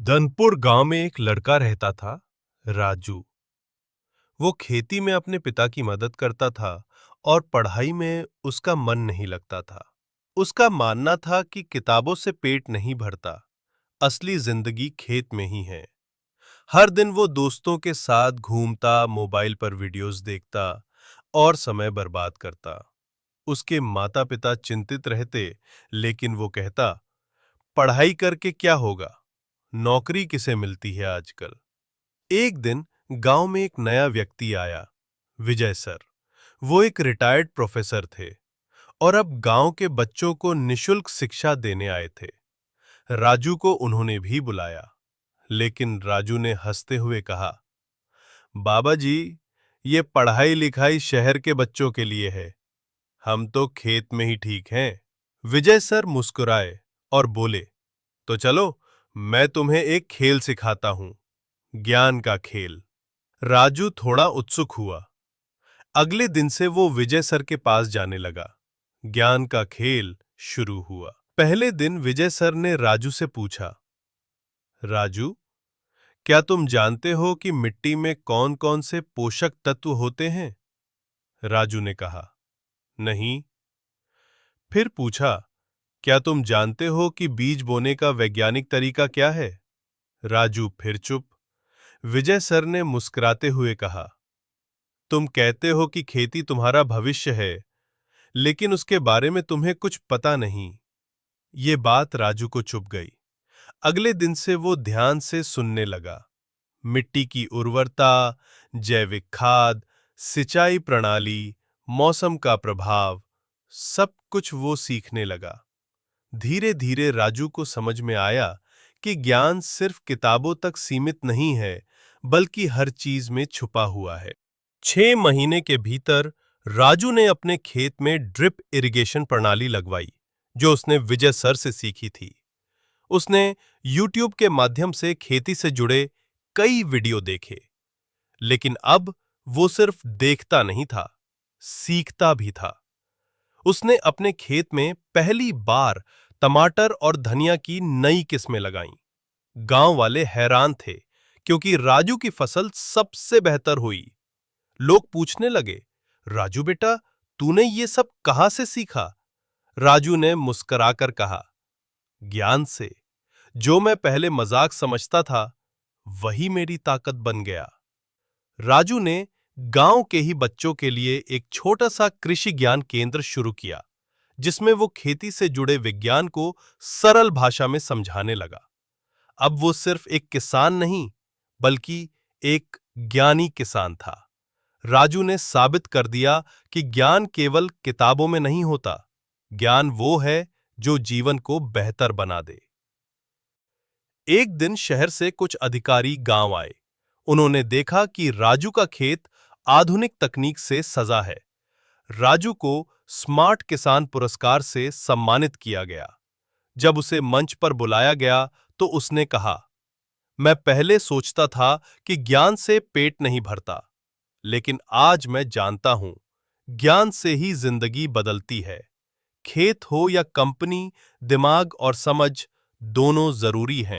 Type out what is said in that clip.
धनपुर गांव में एक लड़का रहता था, राजू। वो खेती में अपने पिता की मदद करता था और पढ़ाई में उसका मन नहीं लगता था। उसका मानना था कि किताबों से पेट नहीं भरता, असली जिंदगी खेत में ही है। हर दिन वो दोस्तों के साथ घूमता, मोबाइल पर वीडियोस देखता और समय बर्बाद करता। उसके माता-पिता चिंतित रहते, लेकिन वो कहता, पढ़ाई करके क्या होगा? नौकरी किसे मिलती है आजकल? एक दिन गांव में एक नया व्यक्ति आया, विजय सर। वो एक रिटायर्ड प्रोफेसर थे और अब गांव के बच्चों को निशुल्क शिक्षा देने आए थे। राजू को उन्होंने भी बुलाया, लेकिन राजू ने हंसते हुए कहा, बाबा जी, ये पढ़ाई लिखाई शहर के बच्चों के लिए है। हम तो खेत में ही ठीक हैं। विजय सर मुस्कुराए और बोले, तो चलो, मैं तुम्हें एक खेल सिखाता हूं, ज्ञान का खेल। राजू थोड़ा उत्सुक हुआ। अगले दिन से वो विजय सर के पास जाने लगा। ज्ञान का खेल शुरू हुआ। पहले दिन विजय सर ने राजू से पूछा, राजू, क्या तुम जानते हो कि मिट्टी में कौन-कौन से पोषक तत्व होते हैं? राजू ने कहा, नहीं। फिर पूछा, क्या तुम जानते हो कि बीज बोने का वैज्ञानिक तरीका क्या है? राजू फिर चुप। विजय सर ने मुस्कुराते हुए कहा, तुम कहते हो कि खेती तुम्हारा भविष्य है, लेकिन उसके बारे में तुम्हें कुछ पता नहीं। ये बात राजू को चुभ गई। अगले दिन से वो ध्यान से सुनने लगा। मिट्टी की उर्वरता, जैविक खाद, सिंचाई प्रणाली, मौसम का प्रभाव, सब कुछ वो सीखने लगा। धीरे-धीरे राजू को समझ में आया कि ज्ञान सिर्फ किताबों तक सीमित नहीं है, बल्कि हर चीज में छुपा हुआ है। 6 महीने के भीतर राजू ने अपने खेत में ड्रिप इरिगेशन प्रणाली लगवाई, जो उसने विजय सर से सीखी थी। उसने YouTube के माध्यम से खेती से जुड़े कई वीडियो देखे, लेकिन अब वो सिर्फ देखता नहीं था, सीखता भी था। उसने अपने खेत में पहली बार टमाटर और धनिया की नई किस्में लगाईं। गांव वाले हैरान थे, क्योंकि राजू की फसल सबसे बेहतर हुई। लोग पूछने लगे, राजू बेटा, तूने ये सब कहां से सीखा? राजू ने मुस्कुराकर कहा, ज्ञान से। जो मैं पहले मजाक समझता था, वही मेरी ताकत बन गया। राजू ने गांव के ही बच्चों के लिए एक छोटा सा कृषि ज्ञान केंद्र शुरू किया, जिसमें वो खेती से जुड़े विज्ञान को सरल भाषा में समझाने लगा। अब वो सिर्फ एक किसान नहीं, बल्कि एक ज्ञानी किसान था। राजू ने साबित कर दिया कि ज्ञान केवल किताबों में नहीं होता। ज्ञान वो है जो जीवन को बेहतर बना दे। एक दिन शहर से कुछ अधिकारी गांव आए। उन्होंने देखा कि राजू का खेत आधुनिक तकनीक से सजा है। राजू को स्मार्ट किसान पुरस्कार से सम्मानित किया गया। जब उसे मंच पर बुलाया गया, तो उसने कहा, मैं पहले सोचता था कि ज्ञान से पेट नहीं भरता, लेकिन आज मैं जानता हूं, ज्ञान से ही जिंदगी बदलती है। खेत हो या कंपनी, दिमाग और समझ दोनों जरूरी हैं।